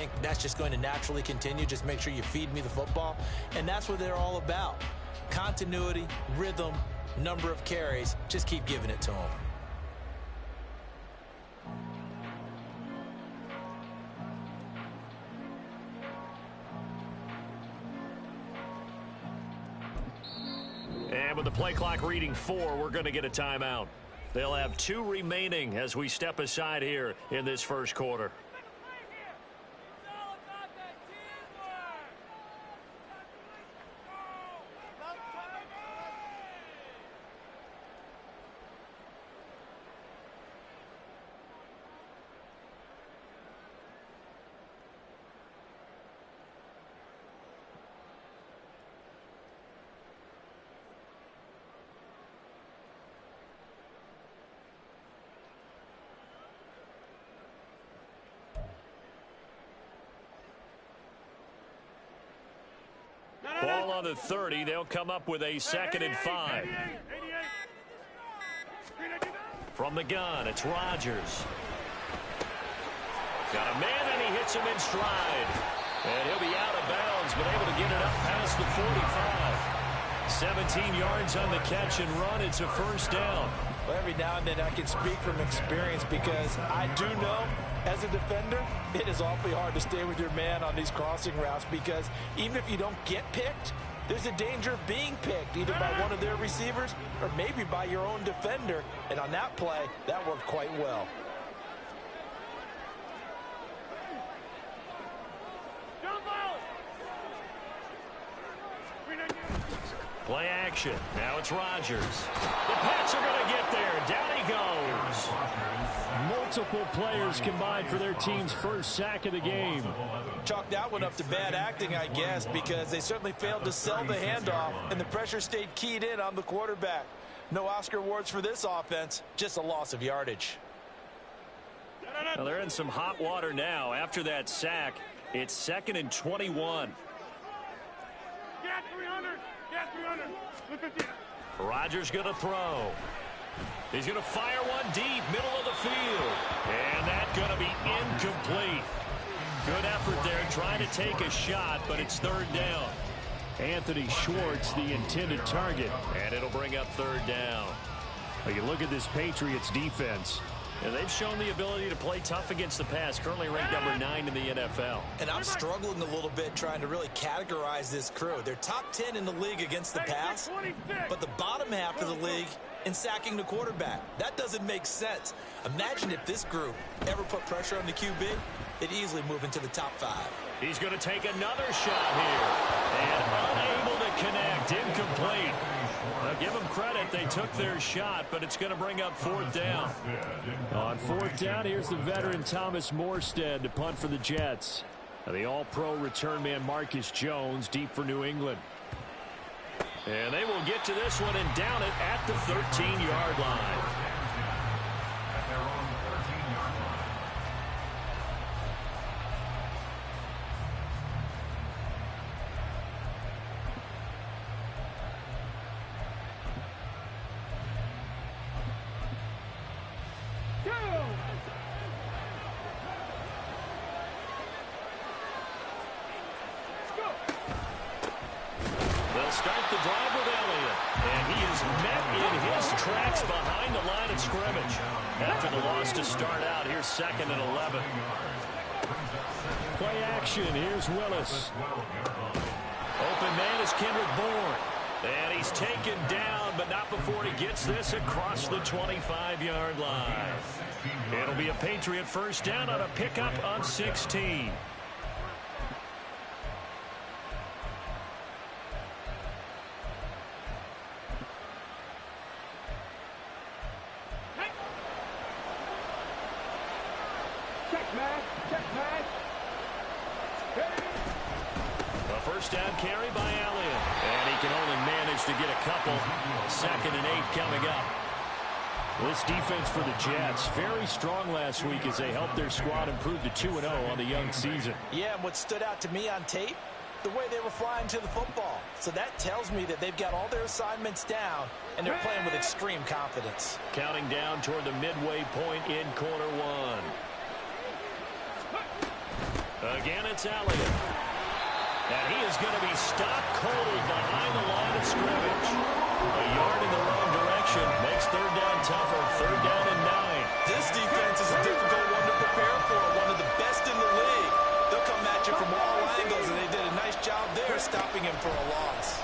think that's just going to naturally continue. Just make sure you feed me the football. And that's what they're all about. Continuity, rhythm, number of carries. Just keep giving it to them. And with the play clock reading 4, we're going to get a timeout. They'll have 2 remaining as we step aside here in this first quarter. Ball on the 30. They'll come up with a 2nd and 5. From the gun, it's Rodgers. Got a man, and he hits him in stride. And he'll be out of bounds, but able to get it up past the 45. 17 yards on the catch and run. It's a first down. Well, every now and then I can speak from experience because I do know as a defender it is awfully hard to stay with your man on these crossing routes because even if you don't get picked, there's a danger of being picked either by one of their receivers or maybe by your own defender. And on that play, that worked quite well. Play action. Now it's Rodgers. The Pats are going to get there. Down he goes. Multiple players combined for their team's first sack of the game. Chalk that one up to bad acting, I guess, because they certainly failed to sell the handoff, and the pressure stayed keyed in on the quarterback. No Oscar awards for this offense, just a loss of yardage. Well, they're in some hot water now. After that sack, it's 2nd and 21. Rodgers going to throw. He's going to fire one deep, middle of the field. And that's going to be incomplete. Good effort there, trying to take a shot, but it's 3rd down. Anthony Schwartz, the intended target. And it'll bring up 3rd down. Well, you look at this Patriots defense. And they've shown the ability to play tough against the pass, currently ranked number 9 in the NFL. And I'm struggling a little bit trying to really categorize this crew. They're top 10 in the league against the pass, but the bottom half of the league in sacking the quarterback. That doesn't make sense. Imagine if this group ever put pressure on the QB, they'd easily move into the top 5. He's going to take another shot here. And unable to connect, incomplete. Well, give them credit, they took their shot, but it's going to bring up 4th down. On 4th down, here's the veteran Thomas Morstead to punt for the Jets. The all-pro return man Marcus Jones deep for New England. And they will get to this one and down it at the 13-yard line. Start the drive with Elliott, and he is met in his tracks behind the line of scrimmage. After the loss to start out, here's 2nd and 11. Play action, here's Willis. Open man is Kendrick Bourne. And he's taken down, but not before he gets this across the 25-yard line. It'll be a Patriot first down on a pickup on 16. A first down carry by Elliott. And he can only manage to get a couple. 2nd and 8 coming up. This defense for the Jets, very strong last week as they helped their squad improve to 2-0 on the young season. Yeah, and what stood out to me on tape, the way they were flying to the football. So that tells me that they've got all their assignments down, and they're playing with extreme confidence. Counting down toward the midway point in quarter 1. Again, it's Elliott. And he is going to be stopped cold behind the line of scrimmage. A yard in the wrong direction makes third down tougher. Third down and 9. This defense is a difficult one to prepare for. One of the best in the league. They'll come at you from all angles, and they did a nice job there stopping him for a loss.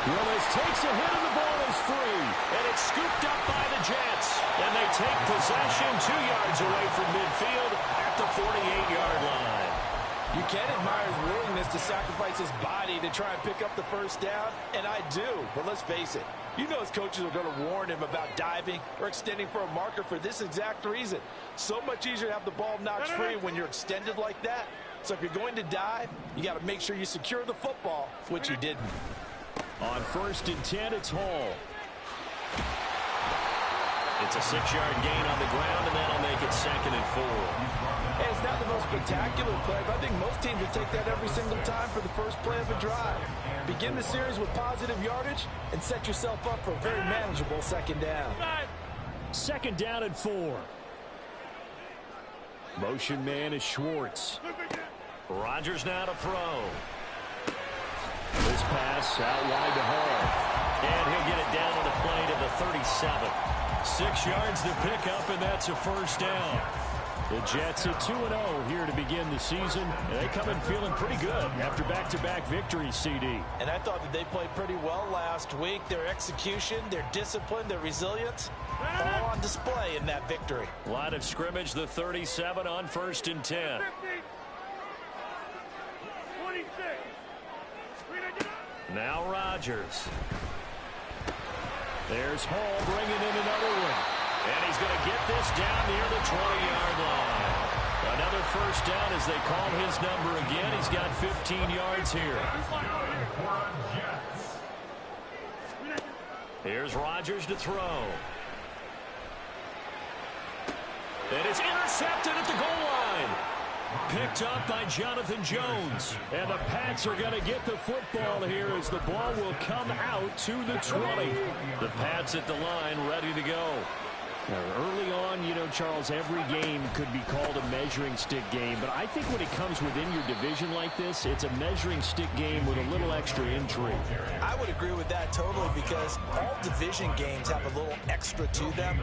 Willis takes a hit and the ball is free. And it's scooped up by the Jets. And they take possession 2 yards away from midfield at the 48-yard line. You can admire his willingness to sacrifice his body to try and pick up the first down, and I do. But let's face it, you know his coaches are going to warn him about diving or extending for a marker for this exact reason. So much easier to have the ball knocked free when you're extended like that. So if you're going to dive, you got to make sure you secure the football, which he didn't. On 1st and 10, it's Hall. It's a 6-yard gain on the ground, and that'll make it 2nd and 4. Hey, it's not the most spectacular play, but I think most teams would take that every single time for the first play of a drive. Begin the series with positive yardage and set yourself up for a very manageable 2nd down. 2nd down and 4. Motion man is Schwartz. Rodgers now to throw. This pass out wide to Hall. And he'll get it down on the play to the 37. 6 yards to pick up, and that's a first down. The Jets at 2-0 here to begin the season. And they come in feeling pretty good after back-to-back victories, CD. And I thought that they played pretty well last week. Their execution, their discipline, their resilience, all on display in that victory. Line of scrimmage, the 37 on 1st and 10. 26. Now Rodgers. There's Hall bringing in another one. And he's going to get this down near the 20-yard line. Another first down as they call his number again. He's got 15 yards here. Here's Rodgers to throw. And it's intercepted at the goal line. Picked up by Jonathan Jones. And the Pats are going to get the football here as the ball will come out to the 20. The Pats at the line ready to go. Now, early on, you know, Charles, every game could be called a measuring stick game. But I think when it comes within your division like this, it's a measuring stick game with a little extra intrigue. I would agree with that totally because all division games have a little extra to them.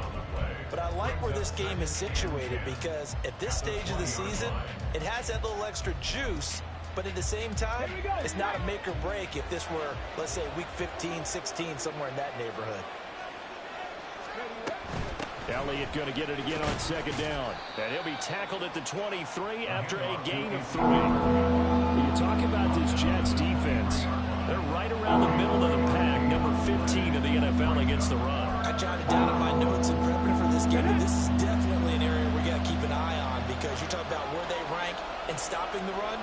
But I like where this game is situated because at this stage of the season, it has that little extra juice. But at the same time, it's not a make or break if this were, let's say, week 15, 16, somewhere in that neighborhood. Elliott going to get it again on 2nd down. And he'll be tackled at the 23 after a gain of 3. You talk about this Jets defense. They're right around the middle of the pack, number 15 in the NFL against the run. I jotted down in my notes in prepping for this game, and this is definitely an area we got to keep an eye on because you talk about where they rank in stopping the run.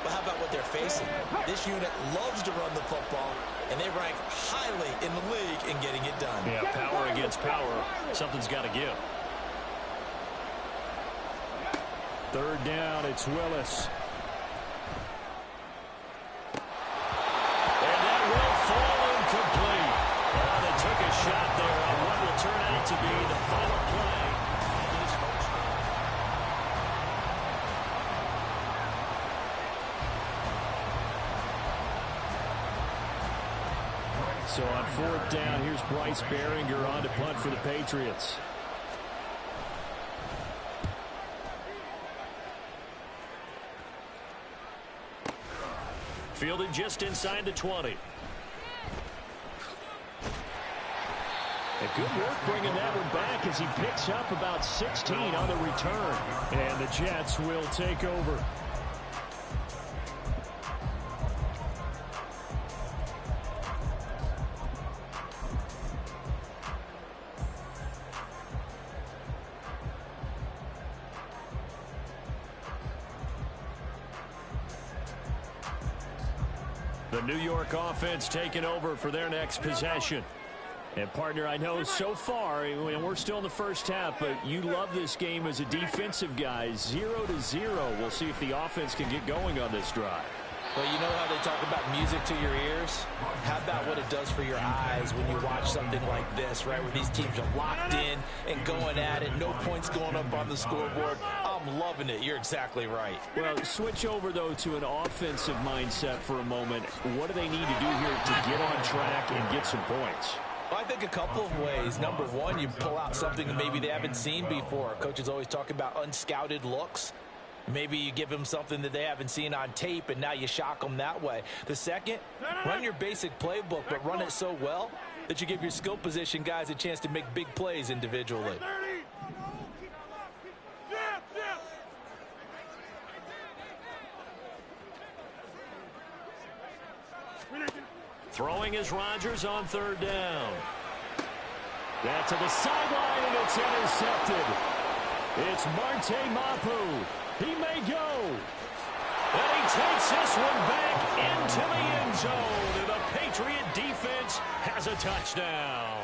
But how about what they're facing? This unit loves to run the football, and they rank highly in the league in getting it done. Yeah, power against power. Something's got to give. 3rd down, it's Willis. And that will fall incomplete. They took a shot there on what will turn out to be the final play. So on 4th down, here's Bryce Behringer on to punt for the Patriots. Fielded just inside the 20. And good work bringing that one back as he picks up about 16 on the return. And the Jets will take over. The New York offense taking over for their next possession. And, partner, I know so far, and we're still in the first half, but you love this game as a defensive guy. 0-0. We'll see if the offense can get going on this drive. Well, you know how they talk about music to your ears? How about what it does for your eyes when you watch something like this, right, where these teams are locked in and going at it, no points going up on the scoreboard. I'm loving it. You're exactly right. Well, switch over, though, to an offensive mindset for a moment. What do they need to do here to get on track and get some points? Well, I think a couple of ways. Number one, you pull out something that maybe they haven't seen before. Coaches always talk about unscouted looks. Maybe you give them something that they haven't seen on tape, and now you shock them that way. The second, run your basic playbook, but run it so well that you give your skill position guys a chance to make big plays individually. Throwing is Rodgers on third down. That to the sideline, and it's intercepted. It's Marte Mapu. He may go. And he takes this one back into the end zone. And the Patriot defense has a touchdown.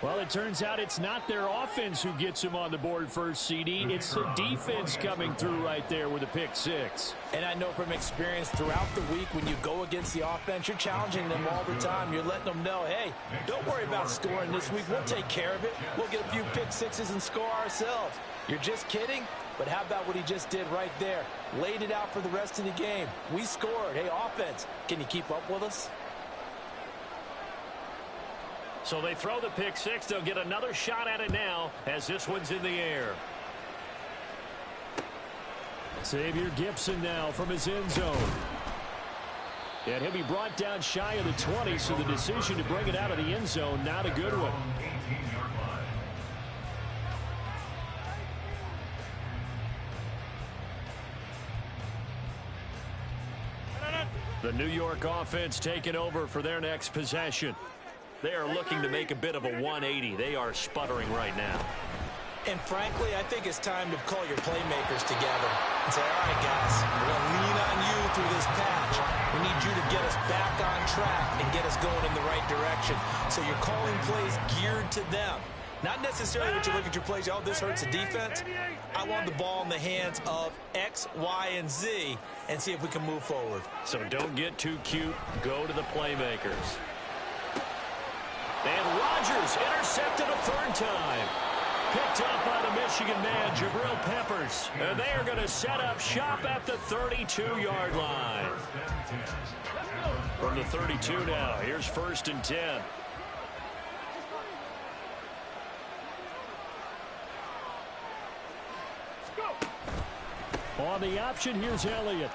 Well, it turns out it's not their offense who gets him on the board first, CD. It's the defense coming through right there with a pick six. And I know from experience throughout the week when you go against the offense, you're challenging them all the time. You're letting them know, hey, don't worry about scoring this week. We'll take care of it. We'll get a few pick sixes and score ourselves. You're just kidding? But how about what he just did right there? Laid it out for the rest of the game. We scored. Hey, offense, can you keep up with us? So they throw the pick six. They'll get another shot at it now as this one's in the air. Xavier Gipson now from his end zone. And he'll be brought down shy of the 20, so the decision to bring it out of the end zone, not a good one. The New York offense taking over for their next possession. They are looking to make a bit of a 180. They are sputtering right now. And frankly, I think it's time to call your playmakers together and say, all right, guys, we're going to lean on you through this patch. We need you to get us back on track and get us going in the right direction. So you're calling plays geared to them. Not necessarily that you look at your plays, oh, this hurts the defense. I want the ball in the hands of X, Y, and Z and see if we can move forward. So don't get too cute. Go to the playmakers. And Rodgers intercepted a third time. Picked up by the Michigan man, Jabril Peppers. And they are going to set up shop at the 32-yard line. From the 32 now, here's 1st and 10. On the option, here's Elliott.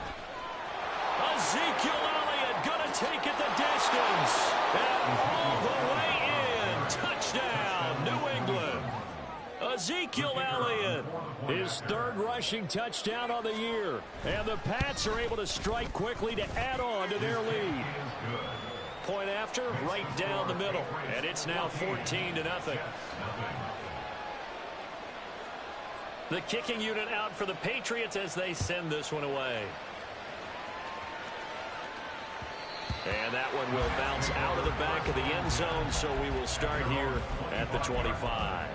Ezekiel Elliott going to take it the distance. And all the way in. Touchdown, New England. Ezekiel Elliott. His third rushing touchdown on the year. And the Pats are able to strike quickly to add on to their lead. Point after, right down the middle. And it's now 14-0. The kicking unit out for the Patriots as they send this one away. And that one will bounce out of the back of the end zone, so we will start here at the 25.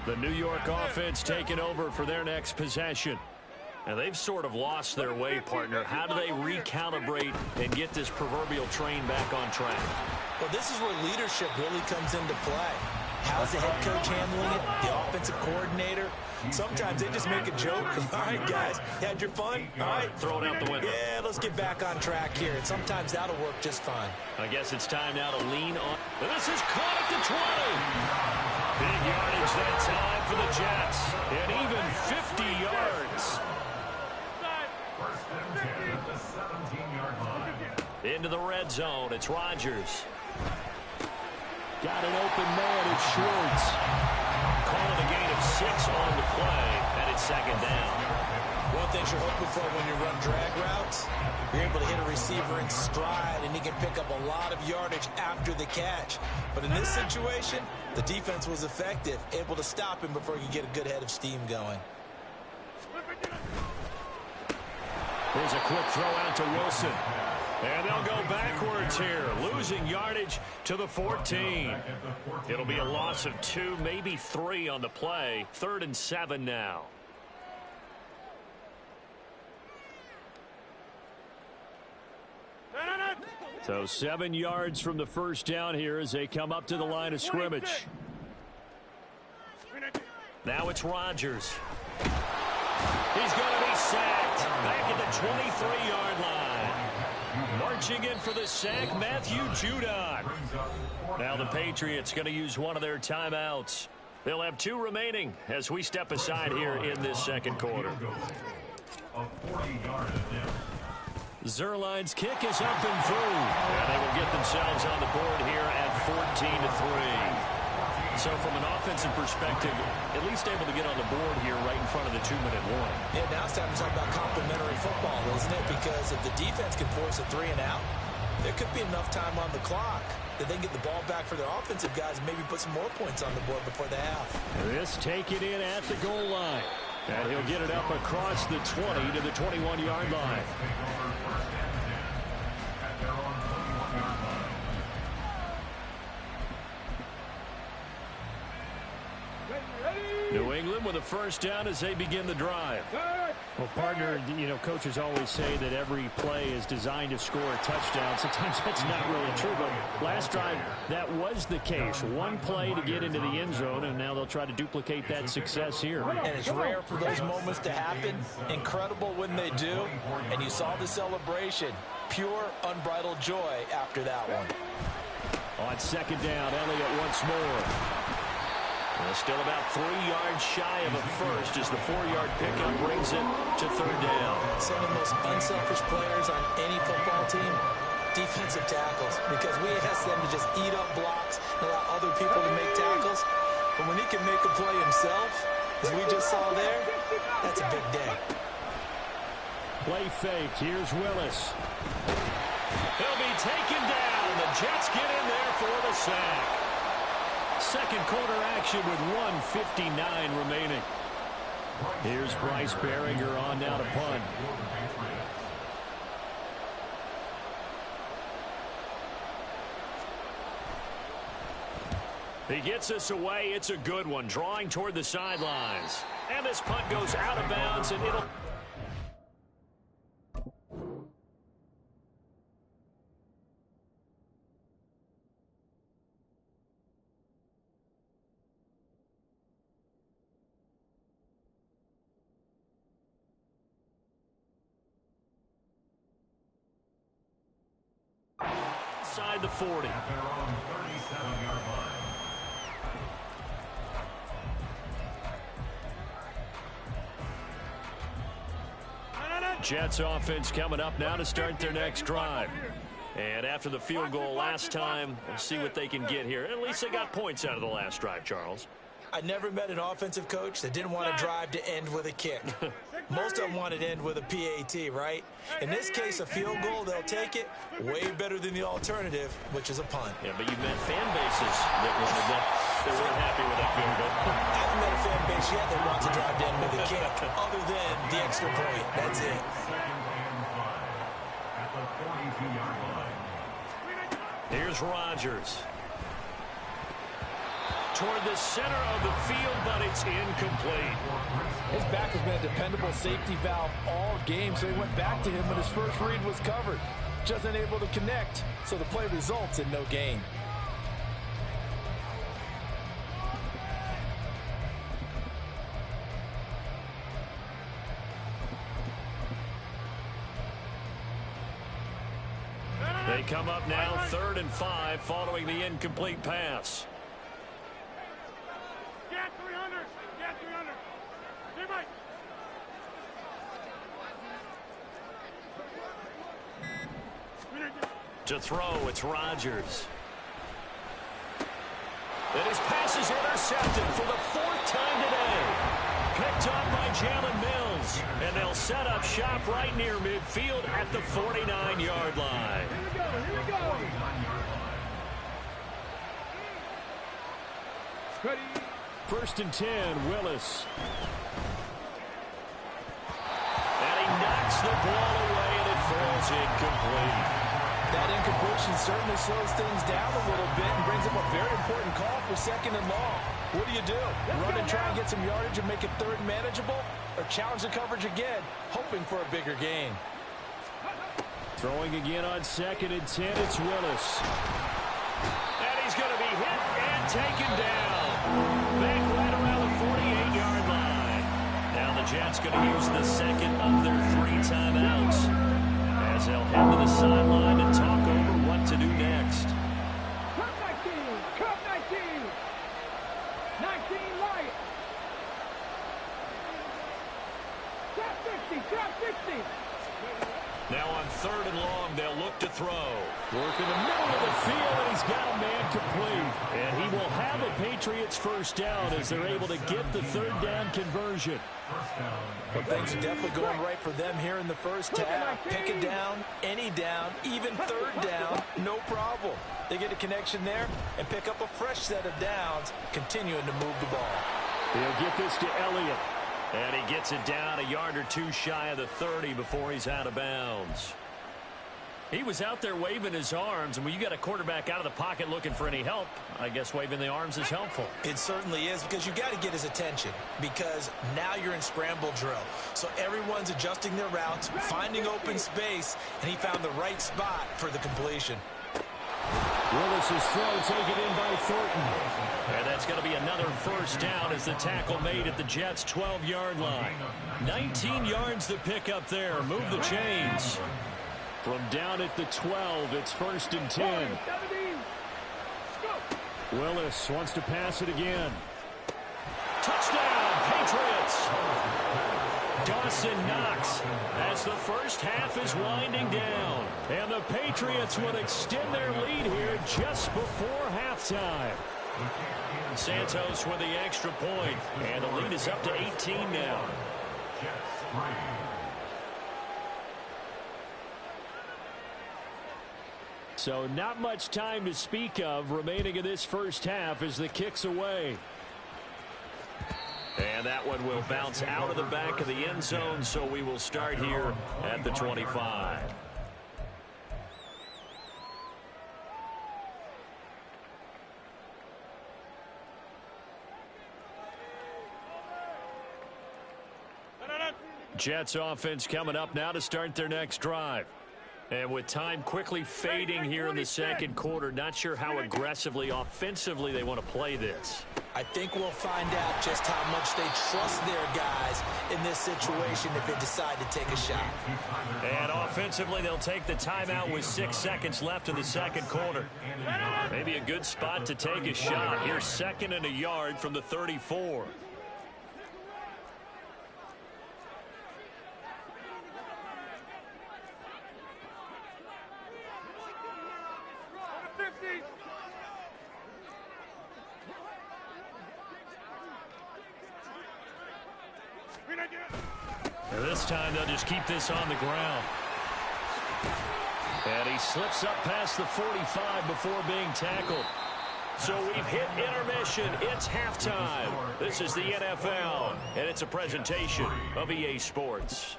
The New York offense taking over for their next possession. And they've sort of lost their way, partner. How do they recalibrate and get this proverbial train back on track? Well, this is where leadership really comes into play. How's the head coach handling it? The offensive coordinator? Sometimes they just make a joke. All right, guys, you had your fun? All right. Throw it out the window. Yeah, let's get back on track here. And sometimes that'll work just fine. I guess it's time now to lean on. This is caught at the 20. Big yardage that time for the Jets. And even 50 yards. Into the red zone. It's Rodgers. Got an open man. It's Schwartz. Calling a gain of 6 on the play. And it's 2nd down. One thing you're hoping for when you run drag routes, you're able to hit a receiver in stride, and he can pick up a lot of yardage after the catch. But in this situation, the defense was effective, able to stop him before he could get a good head of steam going. Here's a quick throw out to Wilson. And they'll go backwards here, losing yardage to the 14. It'll be a loss of 2, maybe 3 on the play. 3rd and 7 now. So 7 yards from the first down here as they come up to the line of scrimmage. Now it's Rodgers. He's going to be sacked back at the 23-yard line. Marching in for the sack, Matthew Judon. Now the Patriots going to use one of their timeouts. They'll have 2 remaining as we step aside here in this second quarter. Zerline's kick is up and through. And they will get themselves on the board here at 14-3. So from an offensive perspective, at least able to get on the board here right in front of the 2-minute warning. Yeah, now it's time to talk about complementary football, isn't it? Because if the defense can force a 3 and out, there could be enough time on the clock that they can get the ball back for their offensive guys and maybe put some more points on the board before the half. This taken in at the goal line. And he'll get it up across the 20 to the 21-yard line. New England with a first down as they begin the drive. Well, partner, coaches always say that every play is designed to score a touchdown. Sometimes that's not really true, but last drive, that was the case. One play to get into the end zone, and now they'll try to duplicate that success here. And it's rare for those moments to happen. Incredible when they do. And you saw the celebration. Pure, unbridled joy after that one. On second down, Elliott once more. Still about 3 yards shy of a first as the 4-yard pickup brings it to 3rd down. Some of the most unselfish players on any football team, defensive tackles, because we ask them to just eat up blocks and allow other people to make tackles. But when he can make a play himself, as we just saw there, that's a big day. Play fake. Here's Willis. He'll be taken down. The Jets get in there for the sack. Second quarter action with 1:59 remaining. Here's Bryce Behringer on now to punt. He gets us away. It's a good one. Drawing toward the sidelines. And this punt goes out of bounds, and it'll... Inside the 40. Jets offense coming up now to start their next drive. And after the field goal last time, we'll see what they can get here. At least they got points out of the last drive, Charles. I never met an offensive coach that didn't want to drive to end with a kick. Most of them want to end with a PAT, right? In this case, a field goal, they'll take it. Way better than the alternative, which is a punt. Yeah, but you met fan bases that wanted that. They weren't happy with that field goal. I haven't met a fan base yet that wants to drive to end with a kick, other than the extra point. That's it. Here's Rodgers. Toward the center of the field, but it's incomplete. His back has been a dependable safety valve all game, so he went back to him when his first read was covered. Just unable to connect, so the play results in no gain. They come up now 3rd and 5 following the incomplete pass. To throw, it's Rodgers. And his pass is intercepted for the 4th time today. Picked up by Jalen Mills. And they'll set up shop right near midfield at the 49-yard line. Here we go. Ready. 1st and 10, Willis. And he knocks the ball away, and it falls incomplete. That incompletion certainly slows things down a little bit and brings up a very important call for 2nd and long. What do you do? Run and try and get some yardage and make it 3rd manageable? Or challenge the coverage again, hoping for a bigger gain? Throwing again on 2nd and 10, it's Willis. And he's going to be hit and taken down. Back right around the 48-yard line. Now the Jets going to use the second of their 3 timeouts, as they'll head to the sideline and talk over what to do next. Cut 19! Cut 19! 19 Lions! Drop 50! Drop 50! Now on 3rd and long, they'll look to throw. Work in the middle of the field, and he's got a man complete. And he will have a Patriots first down as they're able to get the 3rd down conversion. Well, things are definitely going right for them here in the first half. Pick it down, any down, even 3rd down, no problem. They get a connection there and pick up a fresh set of downs, continuing to move the ball. He'll get this to Elliott. And he gets it down a yard or 2 shy of the 30 before he's out of bounds. He was out there waving his arms, and when you got a quarterback out of the pocket looking for any help, I guess waving the arms is helpful. It certainly is, because you got to get his attention, because now you're in scramble drill. So everyone's adjusting their routes, finding open space, and he found the right spot for the completion. Willis's throw taken in by Thornton. And that's going to be another first down as the tackle made at the Jets' 12-yard line. 19 yards to pick up there. Move the chains. From down at the 12, it's 1st and 10. Willis wants to pass it again. Touchdown, Patriots! Dawson Knox as the first half is winding down. And the Patriots will extend their lead here just before halftime. Santos with the extra point, and the lead is up to 18 now. So not much time to speak of remaining in this first half as the kick's away. And that one will bounce out of the back of the end zone, so we will start here at the 25. Jets offense coming up now to start their next drive. And with time quickly fading here in the second quarter, not sure how aggressively, offensively they want to play this. I think we'll find out just how much they trust their guys in this situation if they decide to take a shot. And offensively, they'll take the timeout with 6 seconds left in the second quarter. Maybe a good spot to take a shot. Here's 2nd and a yard from the 34. And this time they'll just keep this on the ground. And he slips up past the 45 before being tackled. So we've hit intermission. It's halftime. This is the NFL, and it's a presentation of EA Sports.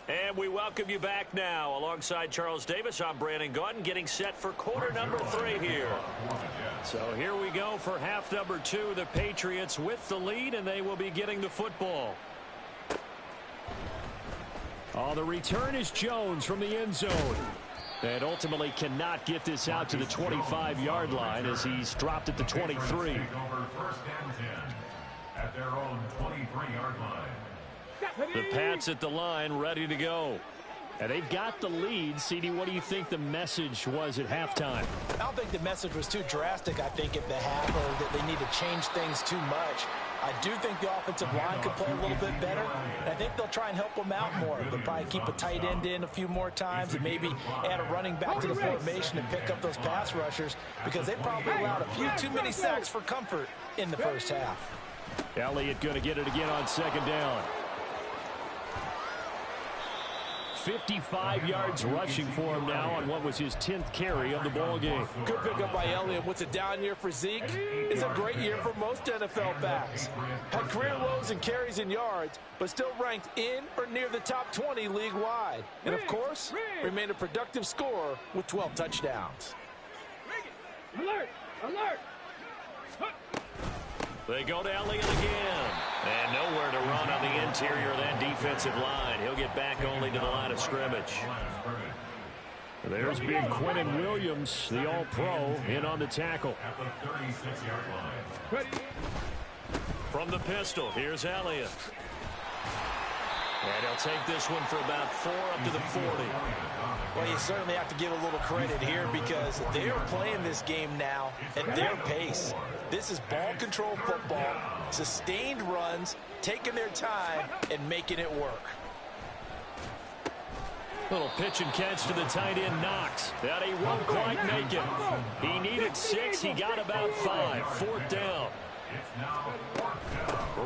And we welcome you back now. Alongside Charles Davis, I'm Brandon Gaudin, getting set for quarter number 3 here. So here we go for half number 2. The Patriots with the lead, and they will be getting the football. Oh, the return is Jones from the end zone. And ultimately cannot get this out to the 25-yard line as he's dropped at the 23. At their own 23-yard line. The Pats at the line, ready to go. And they've got the lead. CD, what do you think the message was at halftime? I don't think the message was too drastic, I think, at the half, or that they need to change things too much. I do think the offensive line could play a little bit better. And I think they'll try and help them out more. They'll probably keep a tight end in a few more times and maybe add a running back to the formation and pick up those pass rushers, because they probably allowed a few too many sacks for comfort in the first half. Elliott going to get it again on 2nd down. 55 yards rushing for him now on what was his 10th carry of the ball game. Good pickup by Elliott. What's a down year for Zeke? It's a great year for most NFL backs. Had career lows in carries and yards, but still ranked in or near the top 20 league-wide. And, of course, remained a productive scorer with 12 touchdowns. Alert! Alert! They go to Elliott again. And nowhere to run on the interior of that defensive line. He'll get back only to the line of scrimmage. There's big Quinnen Williams, the All-Pro, in on the tackle. From the pistol, here's Elliott. And he'll take this one for about 4 up to the 40. Well, you certainly have to give a little credit here because they're playing this game now at their pace. This is ball control football, sustained runs, taking their time, and making it work. Little pitch and catch to the tight end, Knox. That he won't quite make it. He needed 6. He got about 5. 4th down.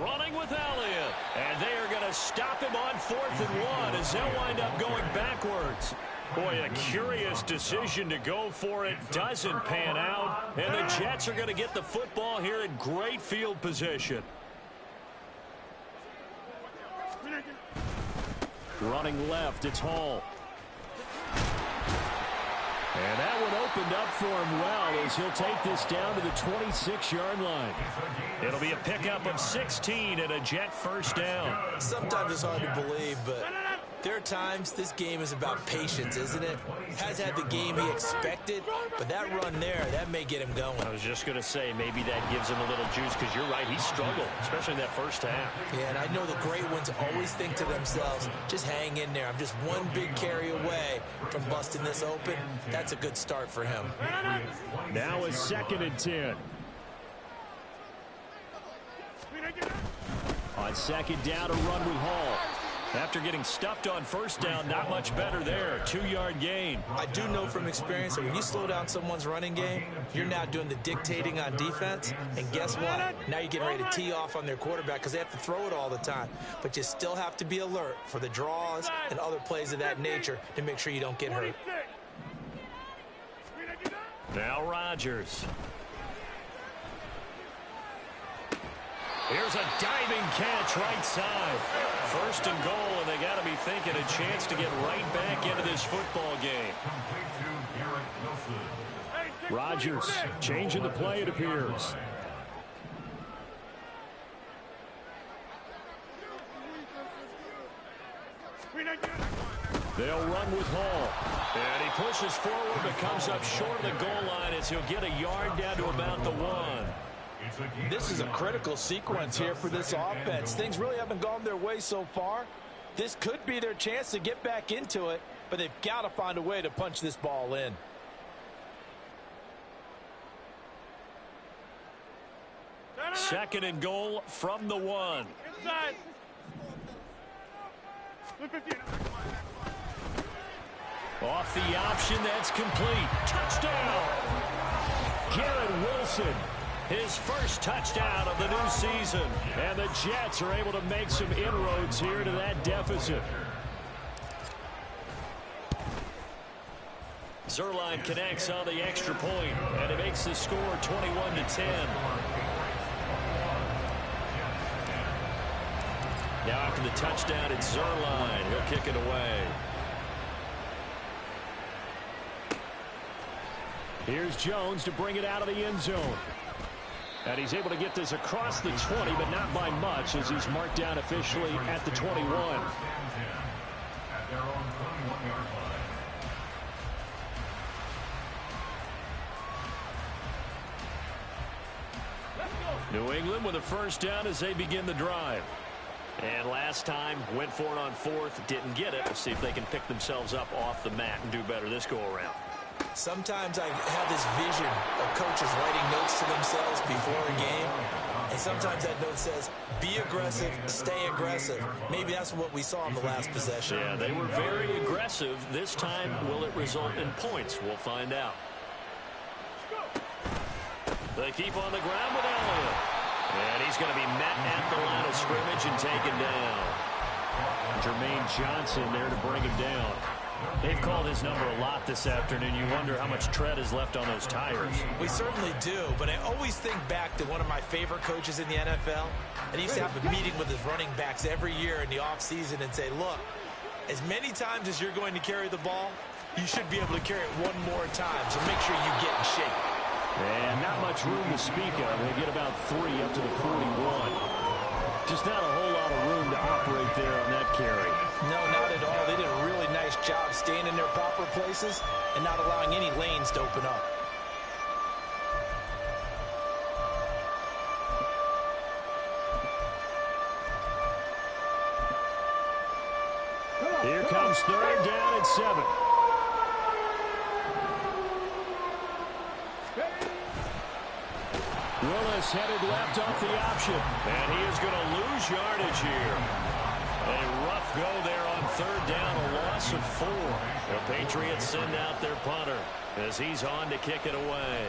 Running with Elliott. And they are going to stop him on 4th and 1 as they'll wind up going backwards. Boy, a curious decision to go for it. Doesn't pan out. And the Jets are going to get the football here in great field position. Running left, it's Hall. And that one opened up for him well as he'll take this down to the 26-yard line. It'll be a pickup of 16 and a Jet first down. Sometimes it's hard to believe, but there are times this game is about patience, isn't it? Has had the game he expected, but that run there, that may get him going. I was just going to say maybe that gives him a little juice because you're right, he struggled, especially in that first half. Yeah, and I know the great ones always think to themselves, just hang in there. I'm just one big carry away from busting this open. That's a good start for him. Now a 2nd and 10. On 2nd down, a run with Hall. After getting stuffed on first down, not much better there. 2-yard gain. I do know from experience that when you slow down someone's running game, you're now doing the dictating on defense. And guess what? Now you're getting ready to tee off on their quarterback because they have to throw it all the time. But you still have to be alert for the draws and other plays of that nature to make sure you don't get hurt. Now Rodgers. Here's a diving catch right side. 1st and goal, and they got to be thinking a chance to get right back into this football game. Rodgers changing the play, it appears. They'll run with Hall. And he pushes forward but comes up short of the goal line as he'll get a yard down to about the 1. This is a critical sequence here for this offense. Things really haven't gone their way so far. This could be their chance to get back into it, but they've got to find a way to punch this ball in. Second and goal from the 1. Inside. Off the option, that's complete. Touchdown! Garrett Wilson. His first touchdown of the new season. And the Jets are able to make some inroads here to that deficit. Zerline connects on the extra point, and it makes the score 21-10. Now after the touchdown, it's Zerline. He'll kick it away. Here's Jones to bring it out of the end zone. And he's able to get this across the 20, but not by much as he's marked down officially at the 21. New England with a first down as they begin the drive. And last time, went for it on 4th, didn't get it. We'll see if they can pick themselves up off the mat and do better this go-around. Sometimes I have this vision of coaches writing notes to themselves before a game, and sometimes that note says, be aggressive, stay aggressive. Maybe that's what we saw in the last possession. Yeah, they were very aggressive. This time, will it result in points? We'll find out. They keep on the ground with Elliott. And he's going to be met at the line of scrimmage and taken down. Jermaine Johnson there to bring him down. They've called his number a lot this afternoon. You wonder how much tread is left on those tires. We certainly do, but I always think back to one of my favorite coaches in the NFL, and he used to have a meeting with his running backs every year in the offseason and say, look, as many times as you're going to carry the ball, you should be able to carry it one more time, so make sure you get in shape. And not much room to speak of. They get about 3 up to the 41. Just not a whole lot of room to operate there on that carry. No, not at all. They did a really nice job staying in their proper places and not allowing any lanes to open up. Here comes 3rd down and 7. Willis headed left off the option. And he is going to lose yardage here. A rough go there on 3rd down, a loss of 4. The Patriots send out their punter as he's on to kick it away.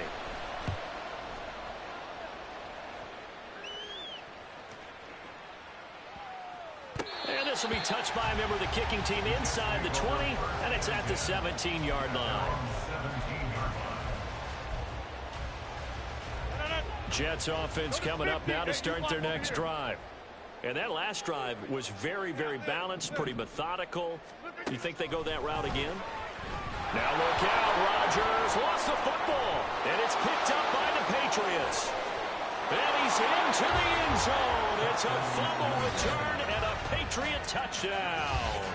And this will be touched by a member of the kicking team inside the 20, and it's at the 17-yard line. Jets offense coming up now to start their next drive. And that last drive was very, very balanced, pretty methodical. You think they go that route again? Now look out, Rodgers lost the football, and it's picked up by the Patriots. And he's into the end zone. It's a fumble return and a Patriot touchdown.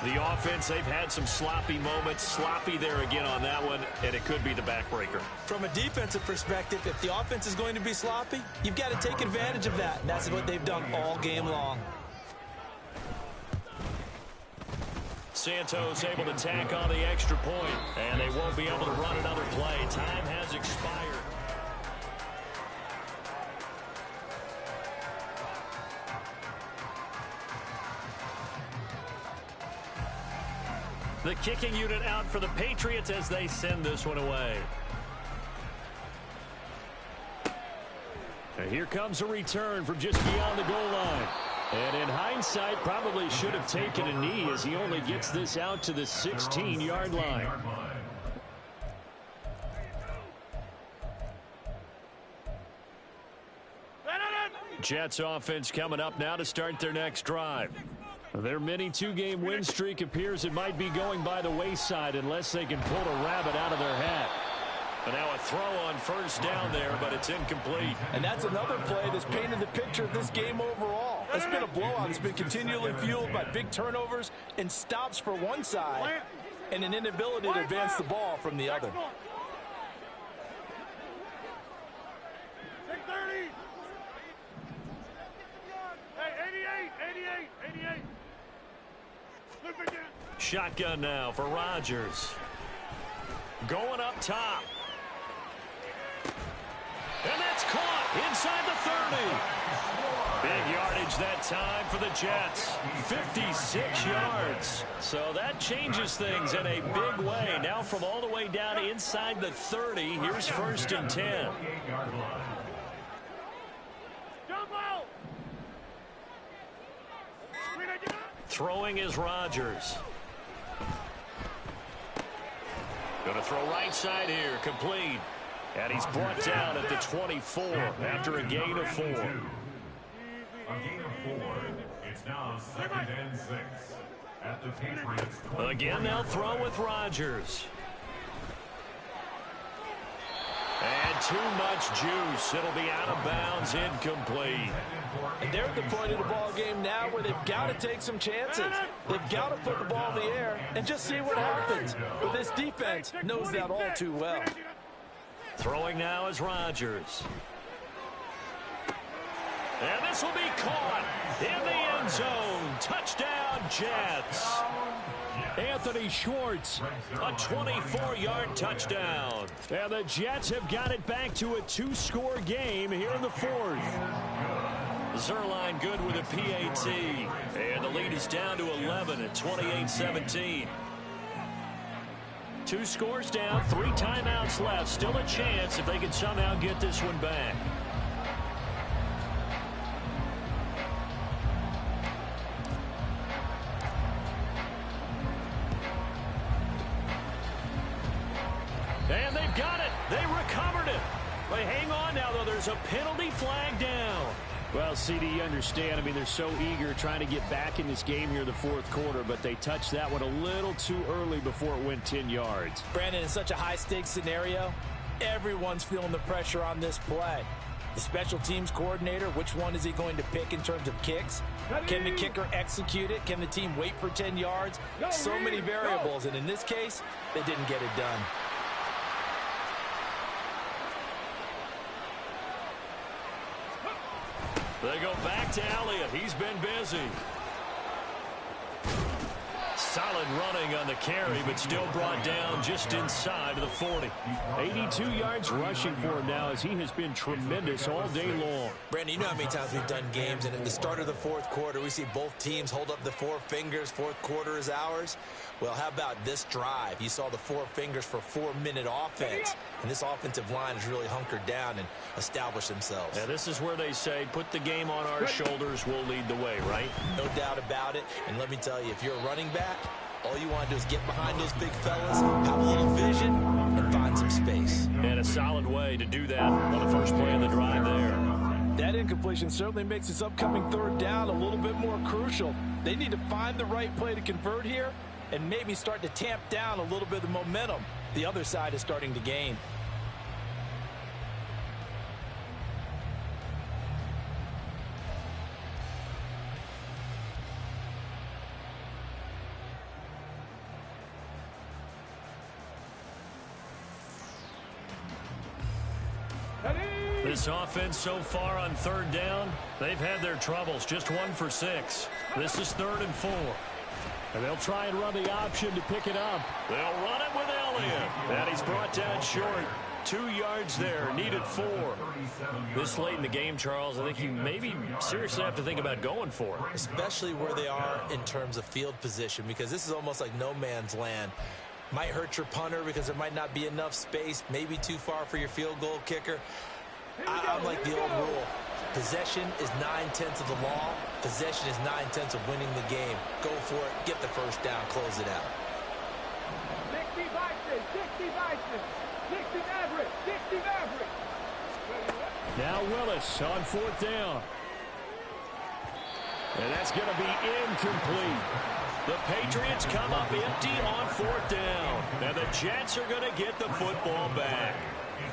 The offense, they've had some sloppy moments. Sloppy there again on that one, and it could be the backbreaker. From a defensive perspective, if the offense is going to be sloppy, you've got to take advantage of that, and that's what they've done all game long. Santos able to tack on the extra point, and they won't be able to run another play. Time has expired. The kicking unit out for the Patriots as they send this one away. And here comes a return from just beyond the goal line. And in hindsight, probably should have taken a knee as he only gets this out to the 16-yard line. Jets offense coming up now to start their next drive. Their mini 2-game win streak appears it might be going by the wayside unless they can pull a rabbit out of their hat. And now a throw on 1st down there, but it's incomplete. And that's another play that's painted the picture of this game overall. It's been a blowout. It's been continually fueled by big turnovers and stops for one side and an inability to advance the ball from the other. Shotgun now for Rodgers. Going up top. And that's caught inside the 30. Big yardage that time for the Jets. 56 yards. So that changes things in a big way. Now from all the way down inside the 30, here's 1st and 10. Throwing is Rodgers. Going to throw right side here, complete. And he's brought down at the 24 after a gain of 4. A gain of 4. It's now 2nd and 6 at the Patriots. Again, they'll throw with Rodgers. And too much juice. It'll be out of bounds, incomplete. And they're at the point of the ball game now where they've got to take some chances. They've got to put the ball in the air and just see what happens. But this defense knows that all too well. Throwing now is Rodgers. And this will be caught in the end zone. Touchdown, Jets. Anthony Schwartz. A 24-yard touchdown. And the Jets have got it back to a 2-score game here in the 4th. Zerline good with a PAT. And the lead is down to 11 at 28-17. 2 scores down, 3 timeouts left. Still a chance if they can somehow get this one back. now, though, there's a penalty flag down. Well, CD, you understand. I mean, they're so eager trying to get back in this game here in the fourth quarter, but they touched that one a little too early before it went 10 yards. Brandon, in such a high-stakes scenario, everyone's feeling the pressure on this play. The special teams coordinator, which one is he going to pick in terms of kicks? Can the kicker execute it? Can the team wait for 10 yards? So many variables, and in this case, they didn't get it done. They go back to Elliott. He's been busy. Solid running on the carry, but still brought down just inside of the 40. 82 yards rushing for him now as he has been tremendous all day long. Brandon, you know how many times we've done games, and at the start of the fourth quarter, we see both teams hold up the four fingers. Fourth quarter is ours. Well, how about this drive? You saw the four fingers for 4-minute offense, and this offensive line has really hunkered down and established themselves. Yeah, this is where they say, put the game on our shoulders, we'll lead the way, right? No doubt about it. And let me tell you, if you're a running back, all you want to do is get behind those big fellas, have a little vision, and find some space. And a solid way to do that on the first play of the drive there. That incompletion certainly makes this upcoming third down a little bit more crucial. They need to find the right play to convert here and maybe start to tamp down a little bit of the momentum the other side is starting to gain. This offense so far on third down, they've had their troubles. Just 1 for 6. This is 3rd and 4. And they'll try and run the option to pick it up. They'll run it with Elliott. And he's brought down short. 2 yards there, needed 4. This late in the game, Charles, I think you maybe seriously have to think about going for it. Especially where they are in terms of field position, because this is almost like no man's land. Might hurt your punter because there might not be enough space, maybe too far for your field goal kicker. I'm like the old rule. Possession is 9/10 of the law. Possession is 9/10 of winning the game. Go for it. Get the first down. Close it out. 60 Bison, 60 Bison, 60 average, 60 average. Now Willis on 4th down. And that's going to be incomplete. The Patriots come up empty on 4th down. And the Jets are going to get the football back.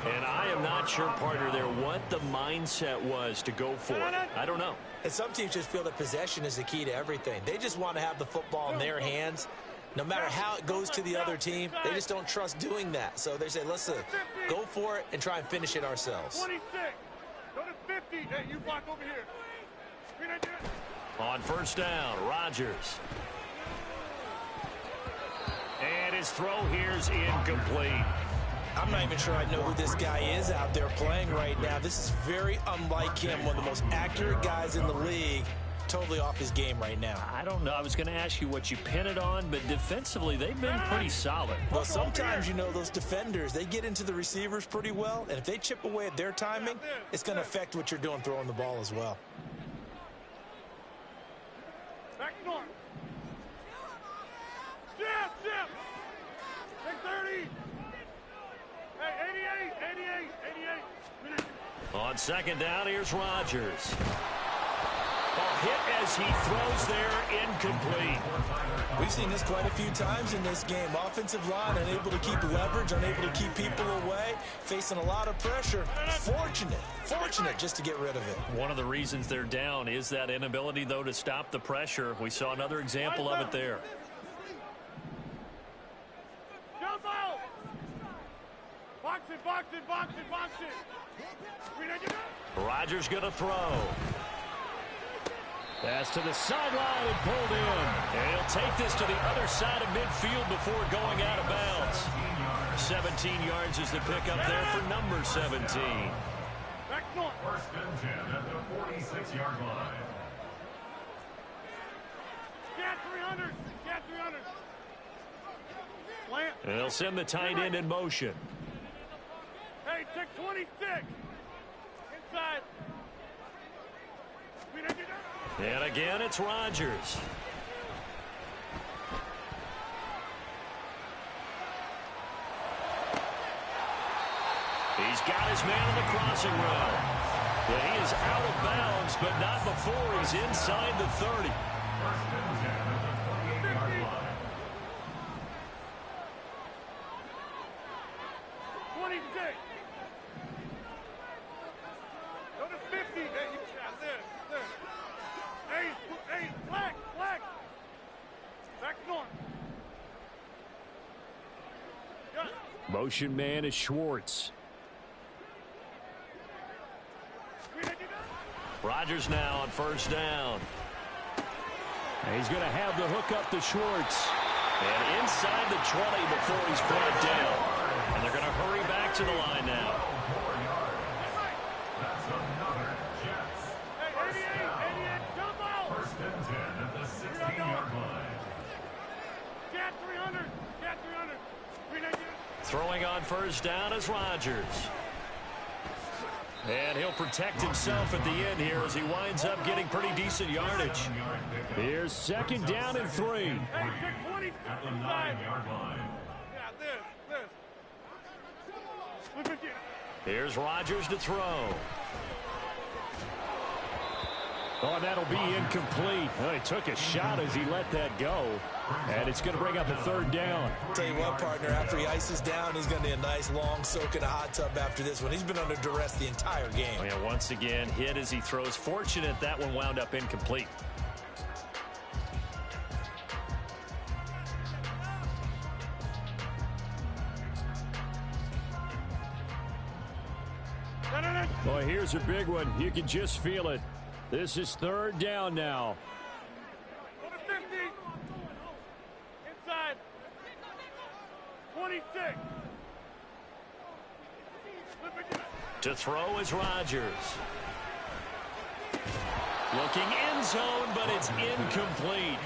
And I am not sure, partner, there what the mindset was to go for it. I don't know. And some teams just feel that possession is the key to everything. They just want to have the football in their hands. No matter how it goes to the other team, they just don't trust doing that. So they say, listen, go for it and try and finish it ourselves. 26. Go to 50. Hey, you block over here. On 1st down, Rodgers. And his throw here's incomplete. I'm not even sure I know who this guy is out there playing right now. This is very unlike him, one of the most accurate guys in the league. Totally off his game right now. I don't know. I was going to ask you what you pin it on, but defensively, they've been pretty solid. Well, sometimes, you know, those defenders, they get into the receivers pretty well, and if they chip away at their timing, it's going to affect what you're doing throwing the ball as well. Back north. Jim, Jim. Take 30. Hey, 88. On 2nd down, here's Rodgers. A hit as he throws there, incomplete. We've seen this quite a few times in this game. Offensive line unable to keep leverage, unable to keep people away, facing a lot of pressure. Fortunate just to get rid of it. One of the reasons they're down is that inability, though, to stop the pressure. We saw another example of it there. Boxing. Rodgers going to throw. Pass to the sideline and pulled in. And he'll take this to the other side of midfield before going out of bounds. 17 yards is the pickup there for number 17. Back north. 1st and 10 at the 46-yard line. Get 300. Get 300. Plant. And they'll send the tight end in motion. Hey, check 26. Inside. And again, it's Rodgers. He's got his man on the crossing route. Yeah, he is out of bounds, but not before he's inside the 30. First and 10 at the 28-yard line. 26. Go to 50. Hey, you got this. Hey, flag. Back north. Motion man is Schwartz. Rodgers now on first down. And he's going to have the hook up to Schwartz. And inside the 20 before he's brought down. And they're going to hurry back to the line now. 4 yards. That's another Jets. Hey, 88, jump out. First and 10 at the 16-yard line. Cat 300. Cat 300. 390. Throwing on first down is Rodgers. And he'll protect himself at the end here as he winds up getting pretty decent yardage. Here's second down and 3. Hey, check 20. At the 9-yard line. Yeah, this. Here's Rodgers to throw. Oh, that'll be incomplete. Oh, he took a shot as he let that go. And it's going to bring up a third down. Tell you what, partner, after he ices down, he's going to need a nice long soak in a hot tub after this one. He's been under duress the entire game. Oh, yeah, once again, hit as he throws. Fortunate that one wound up incomplete. Boy, here's a big one. You can just feel it. This is third down now. Go to 50. Inside. 26. To throw is Rodgers. Looking end zone, but it's incomplete.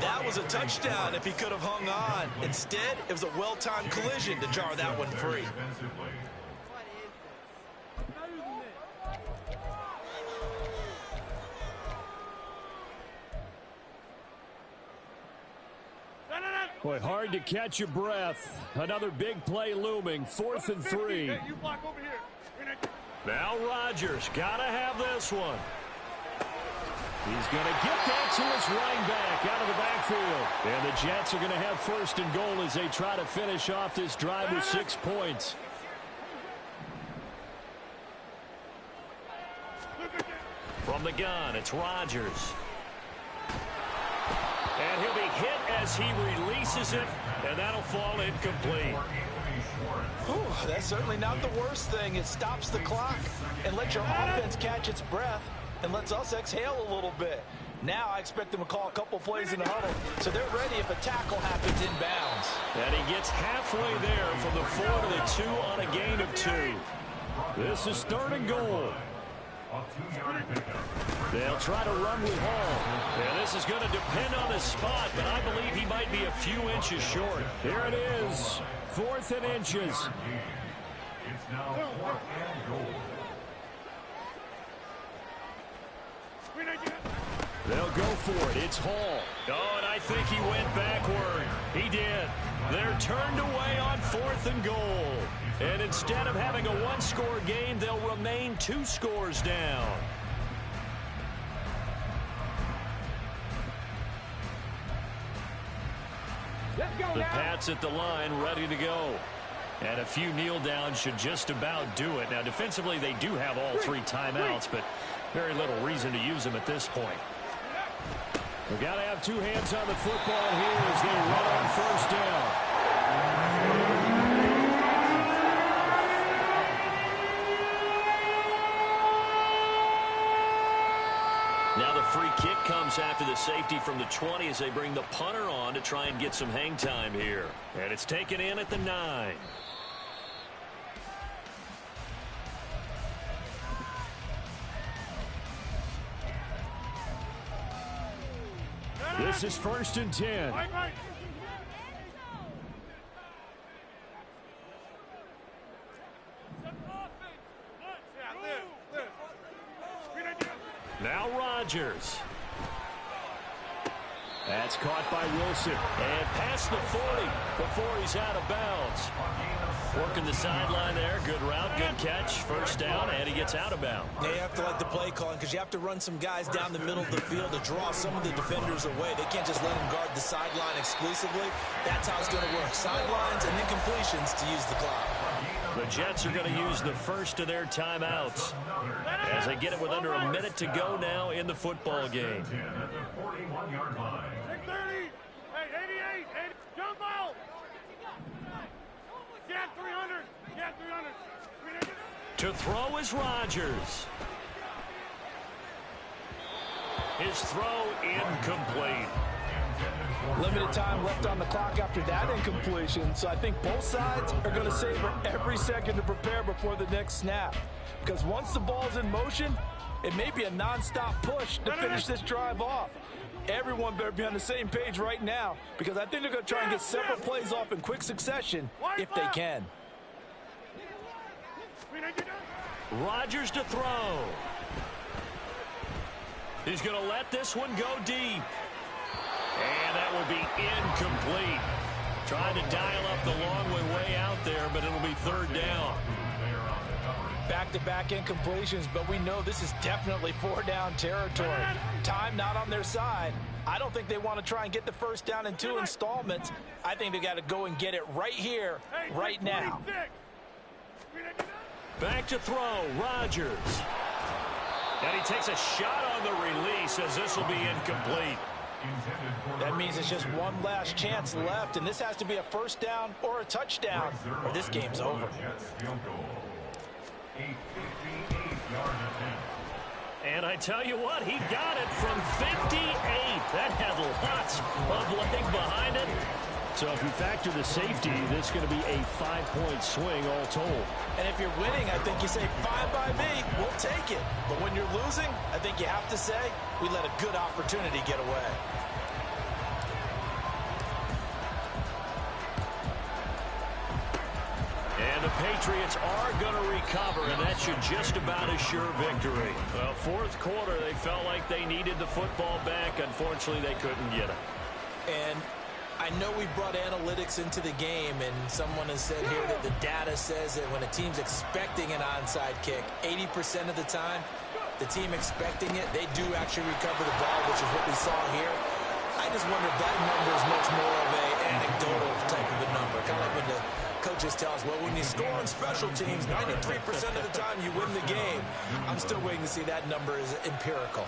That was a touchdown if he could have hung on. Instead, it was a well-timed collision to jar that one free. Defensively. Boy, hard to catch your breath. Another big play looming. 4th and 3. Hey, you block over here. Now Rodgers got to have this one. He's going to get that to his running back out of the backfield. And the Jets are going to have first and goal as they try to finish off this drive with 6 points. From the gun, it's Rodgers. And he'll be hit as he releases it, and that'll fall incomplete. Whew, that's certainly not the worst thing. It stops the clock and lets your offense catch its breath and lets us exhale a little bit. Now I expect them to call a couple plays in the huddle, so they're ready if a tackle happens inbounds. And he gets halfway there from the 4 to the 2 on a gain of 2. This is third and goal. A 2-yard pickup. They'll try to run with Hall. Yeah, this is going to depend on his spot, but I believe he might be a few inches short. Here it is. 4th and inches. It's now 4th and goal. They'll go for it. It's Hall. Oh, and I think he went backward. He did. They're turned away on 4th and goal. And instead of having a one-score game, they'll remain 2 scores down. The Pats at the line, ready to go. And a few kneel downs should just about do it. Now, defensively, they do have all 3 timeouts, but very little reason to use them at this point. We've got to have 2 hands on the football here as they run on first down. Now the free kick comes after the safety from the 20 as they bring the punter on to try and get some hang time here. And it's taken in at the 9. This is 1st and 10. Right. Now Rodgers. That's caught by Wilson. And past the 40 before he's out of bounds. Working the sideline there. Good route, good catch. First down, and he gets out of bounds. Yeah, you have to like the play calling because you have to run some guys down the middle of the field to draw some of the defenders away. They can't just let them guard the sideline exclusively. That's how it's going to work. Sidelines and incompletions to use the clock. The Jets are going to use the first of their timeouts as they get it with under a minute to go now in the football game. 41-yard line. 630. Hey, 88. 80. Jump out. Get 300. Get 300. To throw is Rodgers. His throw incomplete. Limited time left on the clock after that incompletion, so I think both sides are going to savor every second to prepare before the next snap. Because once the ball's in motion, it may be a non-stop push to finish this drive off. Everyone better be on the same page right now, because I think they're going to try and get several plays off in quick succession if they can. Rodgers to throw. He's going to let this one go deep. And that will be incomplete. Trying to dial up the long way out there, but it'll be third down. Back-to-back incompletions, but we know this is definitely four-down territory. Time not on their side. I don't think they want to try and get the first down in 2 installments. I think they got to go and get it right here, right now. Back to throw, Rodgers. And he takes a shot on the release as this will be incomplete. That means it's just one last chance left, and this has to be a first down or a touchdown, or this game's over. And I tell you what, he got it from 58. That had lots of leg behind it. So if you factor the safety, this is going to be a 5-point swing all told. And if you're winning, I think you say, fine by me, we'll take it. But when you're losing, I think you have to say, we let a good opportunity get away. And the Patriots are going to recover, and that should just about assure victory. Well, fourth quarter, they felt like they needed the football back. Unfortunately, they couldn't get it. And I know we brought analytics into the game, and someone has said here that the data says that when a team's expecting an onside kick, 80% of the time, the team expecting it, they do actually recover the ball, which is what we saw here. I just wonder if that number is much more of an anecdotal type of a number. Kind of like when the coaches tell us, well, when you score on special teams, 93% of the time you win the game. I'm still waiting to see that number is empirical.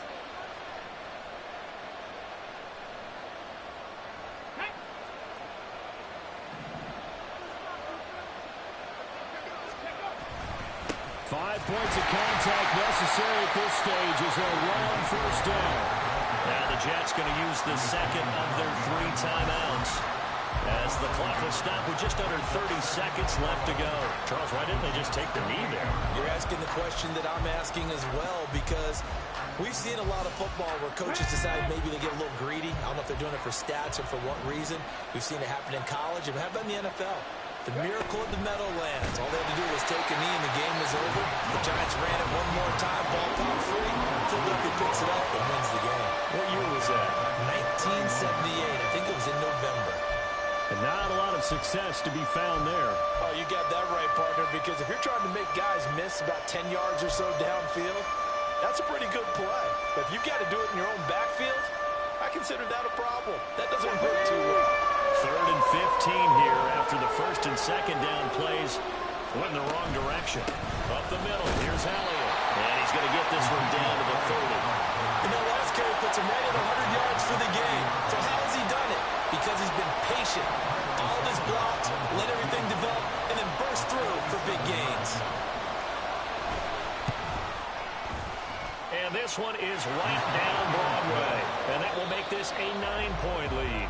Five points of contact necessary at this stage as a long first down. Now the Jets going to use the second of their 3 timeouts as the clock will stop with just under 30 seconds left to go. Charles, why didn't they just take the knee there? You're asking the question that I'm asking as well, because we've seen a lot of football where coaches decide maybe they get a little greedy. I don't know if they're doing it for stats or for what reason. We've seen it happen in college, and how about in the NFL? The miracle of the Meadowlands. All they had to do was take a knee and the game was over. The Giants ran it one more time, ball popped free. Philadelphia picks it up and wins the game. What year was that? 1978. I think it was in November. And not a lot of success to be found there. Oh, you got that right, partner, because if you're trying to make guys miss about 10 yards or so downfield, that's a pretty good play. But if you've got to do it in your own backfield, I consider that a problem. That doesn't work too well. Third and 15 here after the first and second down plays went in the wrong direction. Up the middle, here's Elliott. And he's going to get this one down to the 30. And that last carry puts him right at 100 yards for the game. So how has he done it? Because he's been patient, followed his blocks, let everything develop, and then burst through for big gains. And this one is right down Broadway. And that will make this a 9-point lead.